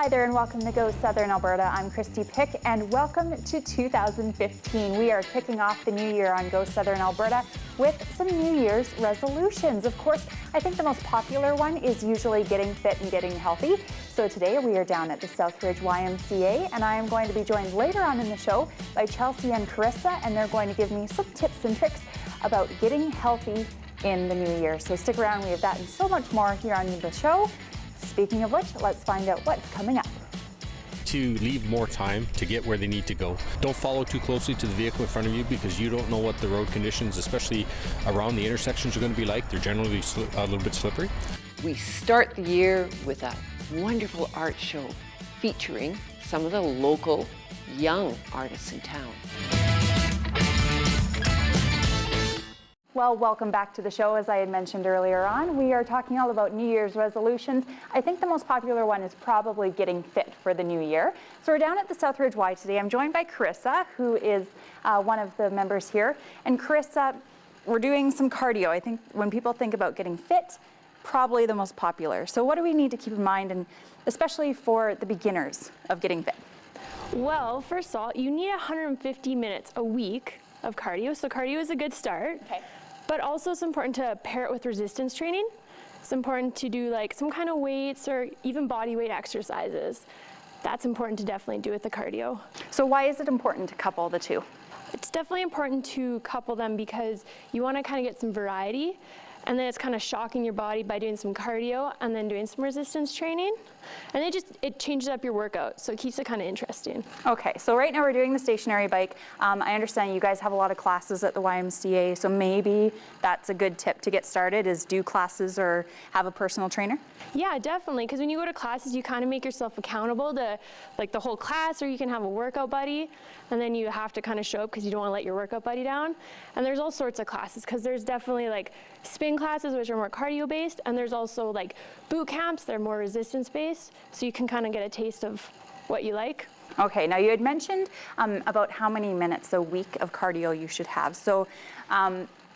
Hi there and welcome to Go Southern Alberta. I'm Christy Pick and welcome to 2015. We are kicking off the new year on Go Southern Alberta with some New Year's resolutions. Of course, I think the most popular one is usually getting fit and getting healthy. So today we are down at the Southridge YMCA and I am going to be joined later on in the show by Chelsea and Carissa, and they're going to give me some tips and tricks about getting healthy in the new year. So stick around, we have that and so much more here on the show. Speaking of which, let's find out what's coming up. To leave more time to get where they need to go. Don't follow too closely to the vehicle in front of you because you don't know what the road conditions, especially around the intersections, are going to be like. They're generally a little bit slippery. We start the year with a wonderful art show featuring some of the local young artists in town. Well, welcome back to the show. As I had mentioned earlier on, we are talking all about New Year's resolutions. I think the most popular one is probably getting fit for the new year. So we're down at the Southridge Y today. I'm joined by Carissa, who is one of the members here. And Carissa, we're doing some cardio. I think when people think about getting fit, probably the most popular. So what do we need to keep in mind, and especially for the beginners of getting fit? Well, first of all, you need 150 minutes a week of cardio. So cardio is a good start. Okay. But also it's important to pair it with resistance training. It's important to do like some kind of weights or even body weight exercises. That's important to definitely do with the cardio. So why is it important to couple the two? It's definitely important to couple them because you want to kind of get some variety, and then it's kind of shocking your body by doing some cardio and then doing some resistance training. And it changes up your workout, so it keeps it kind of interesting. Okay, so right now we're doing the stationary bike. I understand you guys have a lot of classes at the YMCA, so maybe that's a good tip to get started, is do classes or have a personal trainer? Yeah, definitely, because when you go to classes, you kind of make yourself accountable to like the whole class, or you can have a workout buddy, and then you have to kind of show up because you don't want to let your workout buddy down. And there's all sorts of classes, because there's definitely like spin classes, which are more cardio based, and there's also like boot camps, they're more resistance based, so you can kind of get a taste of what you like. Okay, now you had mentioned about how many minutes a week of cardio you should have. So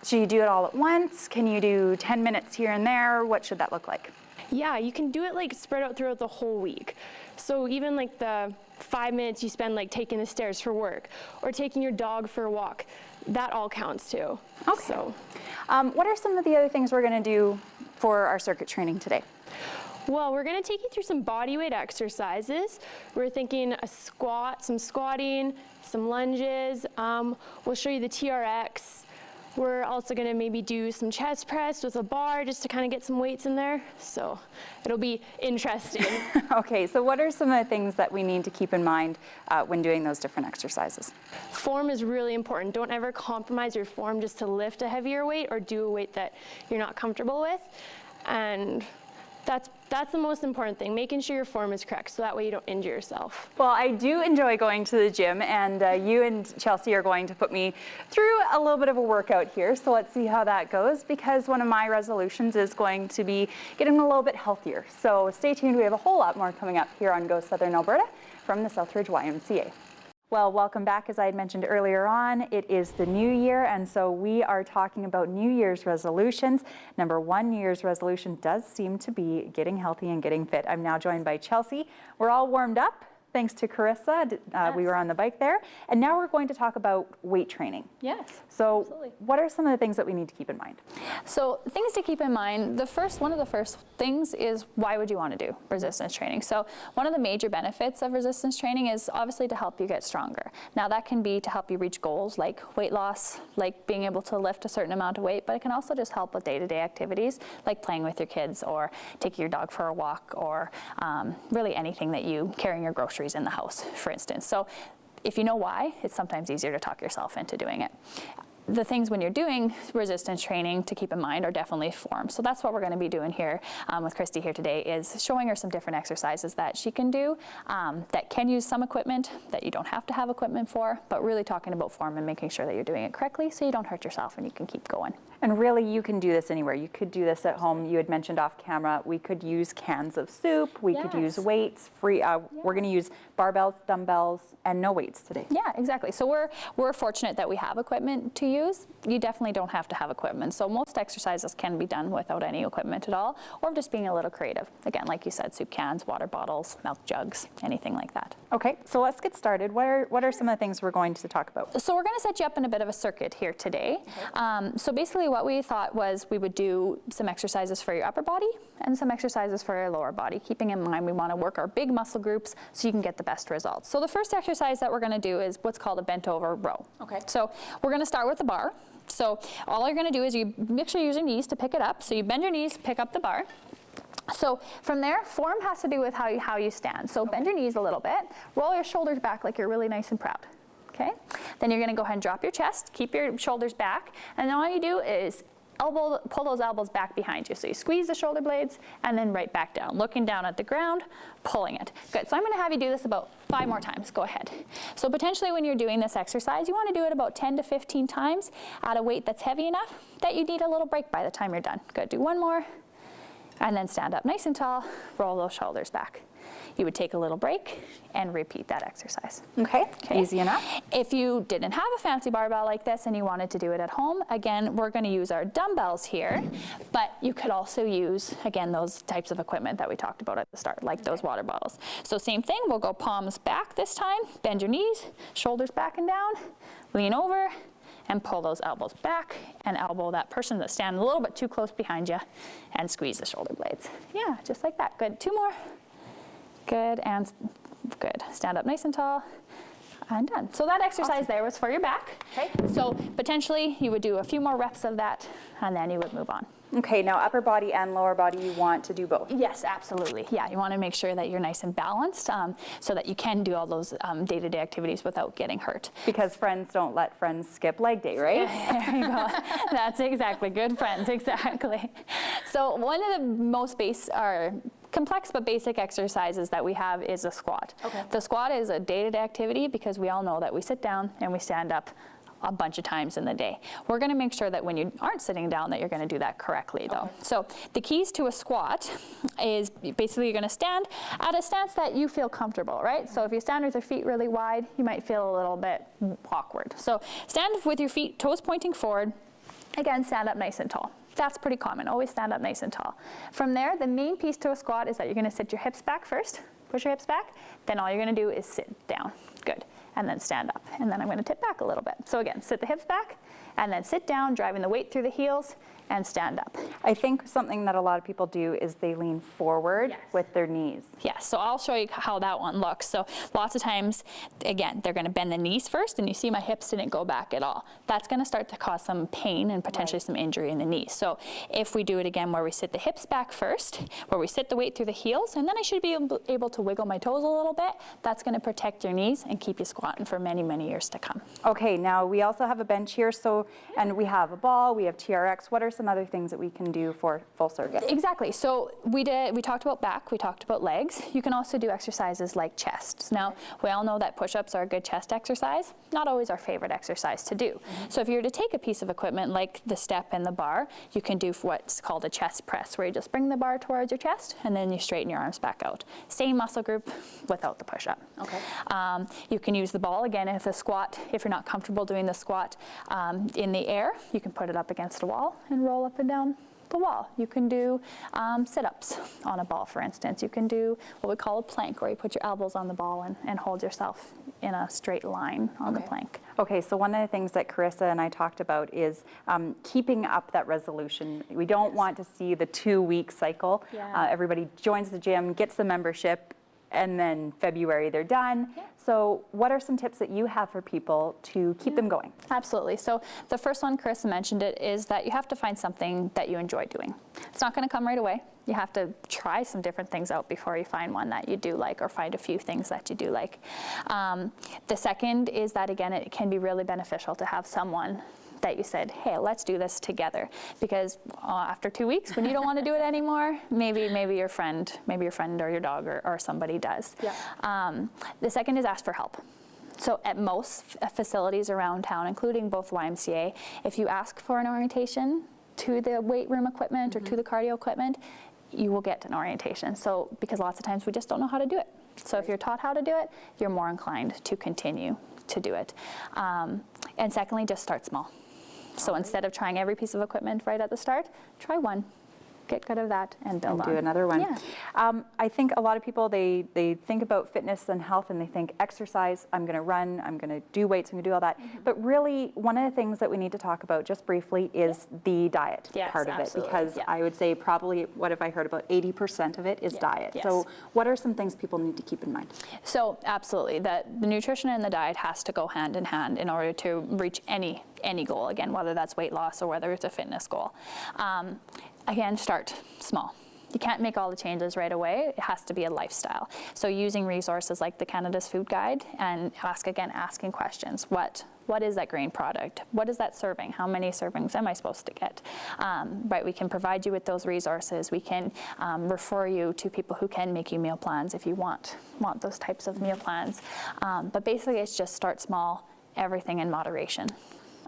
should you do it all at once? Can you do 10 minutes here and there? What should that look like? Yeah, you can do it like spread out throughout the whole week. So even like the 5 minutes you spend like taking the stairs for work or taking your dog for a walk, that all counts too. Okay. So, what are some of the other things we're going to do for our circuit training today? well, we're going to take you through some body weight exercises. We're thinking a squat, some squatting, some lunges. We'll show you the TRX. We're also going to maybe do some chest press with a bar just to kind of get some weights in there. So it'll be interesting. Okay, so what are some of the things that we need to keep in mind when doing those different exercises? Form is really important. Don't ever compromise your form just to lift a heavier weight or do a weight that you're not comfortable with. And that's the most important thing, making sure your form is correct so that way you don't injure yourself. Well, I do enjoy going to the gym, and you and Chelsea are going to put me through a little bit of a workout here, so let's see how that goes, because one of my resolutions is going to be getting a little bit healthier. So stay tuned, we have a whole lot more coming up here on Go Southern Alberta from the Southridge YMCA. Well, welcome back. As I had mentioned earlier on, it is the new year, and so we are talking about New Year's resolutions. Number one New Year's resolution does seem to be getting healthy and getting fit. I'm now joined by Chelsea. We're all warmed up, thanks to Carissa. Yes. We were on the bike there. And now we're going to talk about weight training. Yes. So Absolutely. what are some of the things that we need to keep in mind? So things to keep in mind, one of the first things is, why would you want to do resistance training? So one of the major benefits of resistance training is obviously to help you get stronger. Now that can be to help you reach goals like weight loss, like being able to lift a certain amount of weight, but it can also just help with day-to-day activities like playing with your kids or taking your dog for a walk, or really anything that carrying your groceries in the house, for instance. So if you know why, it's sometimes easier to talk yourself into doing it. The things when you're doing resistance training to keep in mind are definitely form. So that's what we're going to be doing here with Christy here today, is showing her some different exercises that she can do that can use some equipment that you don't have to have equipment for, but really talking about form and making sure that you're doing it correctly so you don't hurt yourself and you can keep going. And really, you can do this anywhere. You could do this at home. You had mentioned off camera, we could use cans of soup. We could use weights. We're going to use barbells, dumbbells, and no weights today. Yeah, exactly. So we're fortunate that we have equipment to use. You definitely don't have to have equipment. So most exercises can be done without any equipment at all, or just being a little creative. Again, like you said, soup cans, water bottles, milk jugs, anything like that. Okay, so let's get started. What are some of the things we're going to talk about? So we're going to set you up in a bit of a circuit here today. So basically what we thought was we would do some exercises for your upper body and some exercises for your lower body, keeping in mind we want to work our big muscle groups so you can get the best results. So the first exercise that we're going to do is what's called a bent over row. Okay. So we're going to start with the bar. So all you're going to do is you make sure you use your knees to pick it up. So you bend your knees, pick up the bar. So from there, form has to do with how you stand. So bend your knees a little bit, roll your shoulders back like you're really nice and proud. Okay? Then you're going to go ahead and drop your chest, keep your shoulders back, and then all you do is pull those elbows back behind you. So you squeeze the shoulder blades and then right back down, looking down at the ground, pulling it. Good. So I'm going to have you do this about 5 more times. Go ahead. So potentially when you're doing this exercise, you want to do it about 10 to 15 times at a weight that's heavy enough that you need a little break by the time you're done. Good. Do one more. And then stand up nice and tall, roll those shoulders back. You would take a little break and repeat that exercise. Okay, easy enough. If you didn't have a fancy barbell like this and you wanted to do it at home, again, we're going to use our dumbbells here, but you could also use, again, those types of equipment that we talked about at the start, like those water bottles. So same thing, we'll go palms back this time, bend your knees, shoulders back and down, lean over, and pull those elbows back and elbow that person that's standing a little bit too close behind you and squeeze the shoulder blades. Yeah, just like that. Good. 2 more. Good, and good. Stand up nice and tall and done. So that exercise there was for your back. Okay. So potentially you would do a few more reps of that and then you would move on. Okay, now upper body and lower body, you want to do both? Yes, absolutely. Yeah, you want to make sure that you're nice and balanced so that you can do all those day-to-day activities without getting hurt. Because friends don't let friends skip leg day, right? There you go. That's exactly. Good friends, exactly. So one of the most complex but basic exercises that we have is a squat. Okay. The squat is a day-to-day activity because we all know that we sit down and we stand up a bunch of times in the day. We're going to make sure that when you aren't sitting down that you're going to do that correctly though. Okay. So the keys to a squat is basically you're going to stand at a stance that you feel comfortable, right? So if you stand with your feet really wide, you might feel a little bit awkward. So stand with your feet, toes pointing forward. Again, stand up nice and tall. That's pretty common. Always stand up nice and tall. From there, the main piece to a squat is that you're going to sit your hips back first. Push your hips back. Then all you're going to do is sit down. Good. And then stand up. And then I'm going to tip back a little bit. So again, sit the hips back and then sit down, driving the weight through the heels and stand up. I think something that a lot of people do is they lean forward with their knees. Yes, so I'll show you how that one looks. So lots of times, again, they're going to bend the knees first and you see my hips didn't go back at all. That's going to start to cause some pain and potentially some injury in the knees. So if we do it again where we sit the hips back first, where we sit the weight through the heels, and then I should be able to wiggle my toes a little bit, that's going to protect your knees and keep you squatting for many, many years to come. Okay, now we also have a bench here, and we have a ball, we have TRX. What are some other things that we can do for full circuit? Exactly. So we talked about back, we talked about legs. You can also do exercises like chest. Now, we all know that push-ups are a good chest exercise. Not always our favorite exercise to do. So if you were to take a piece of equipment like the step and the bar, you can do what's called a chest press, where you just bring the bar towards your chest and then you straighten your arms back out. Same muscle group without the push-up. Okay. You can use the ball again if you're not comfortable doing the squat in the air, you can put it up against a wall and roll up and down the wall. You can do sit-ups on a ball, for instance. You can do what we call a plank, where you put your elbows on the ball and hold yourself in a straight line on the plank. Okay, so one of the things that Carissa and I talked about is keeping up that resolution. We don't want to see the 2-week cycle. Yeah. Everybody joins the gym, gets the membership, and then February they're done. Yeah. So what are some tips that you have for people to keep them going? Absolutely. So the first one, Carissa mentioned it, is that you have to find something that you enjoy doing. It's not going to come right away. You have to try some different things out before you find one that you do like, or find a few things that you do like. The second is that, again, it can be really beneficial to have someone that you said, hey, let's do this together. Because after 2 weeks, when you don't want to do it anymore, maybe your friend or your dog or somebody does. Yeah. The second is ask for help. So at most facilities around town, including both YMCA, if you ask for an orientation to the weight room equipment or to the cardio equipment, you will get an orientation. So because lots of times we just don't know how to do it. So if you're taught how to do it, you're more inclined to continue to do it. And secondly, just start small. So instead of trying every piece of equipment right at the start, try one. Get good of that and build on. Do another one. Yeah. I think a lot of people, they think about fitness and health and they think exercise, I'm going to run, I'm going to do weights, I'm going to do all that. But really, one of the things that we need to talk about just briefly is the diet part of it. Because I would say probably, what have I heard, about 80% of it is diet. Yes. So what are some things people need to keep in mind? So absolutely, the nutrition and the diet has to go hand in hand in order to reach any goal, again, whether that's weight loss or whether it's a fitness goal. Again, start small. You can't make all the changes right away. It has to be a lifestyle. So using resources like the Canada's Food Guide and asking questions. What is that grain product? What is that serving? How many servings am I supposed to get? Right, we can provide you with those resources. We can refer you to people who can make you meal plans if you want those types of meal plans. But basically, it's just start small, everything in moderation.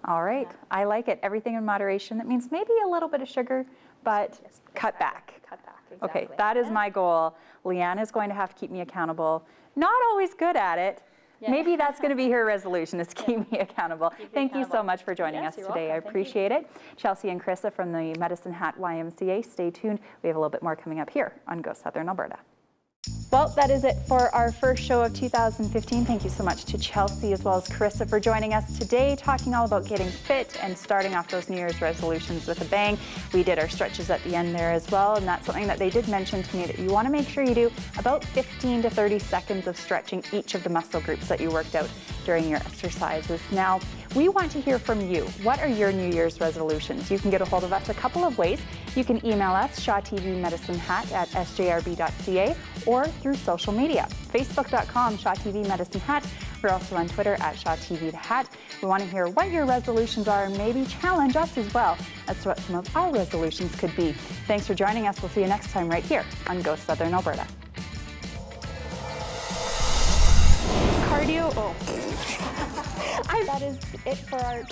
All right, I like it. Everything in moderation. That means maybe a little bit of sugar, but cut back. Cut back, exactly. Okay, that is my goal. Leanne is going to have to keep me accountable. Not always good at it. Maybe that's going to be her resolution, is to keep me accountable. Thank you so much for joining us today. I appreciate it. Chelsea and Carissa from the Medicine Hat YMCA, stay tuned. We have a little bit more coming up here on Go Southern Alberta. Well, that is it for our first show of 2015. Thank you so much to Chelsea as well as Carissa for joining us today, talking all about getting fit and starting off those New Year's resolutions with a bang. We did our stretches at the end there as well, and that's something that they did mention to me, that you want to make sure you do about 15 to 30 seconds of stretching each of the muscle groups that you worked out during your exercises. Now, we want to hear from you. What are your New Year's resolutions? You can get a hold of us a couple of ways. You can email us, shawtvmedicinehat@sjrb.ca, or through social media, facebook.com, shawtvmedicinehat. We're also on Twitter @shawtvthehat. We want to hear what your resolutions are and maybe challenge us as well as to what some of our resolutions could be. Thanks for joining us. We'll see you next time right here on Go Southern Alberta. Cardio, that is it for our...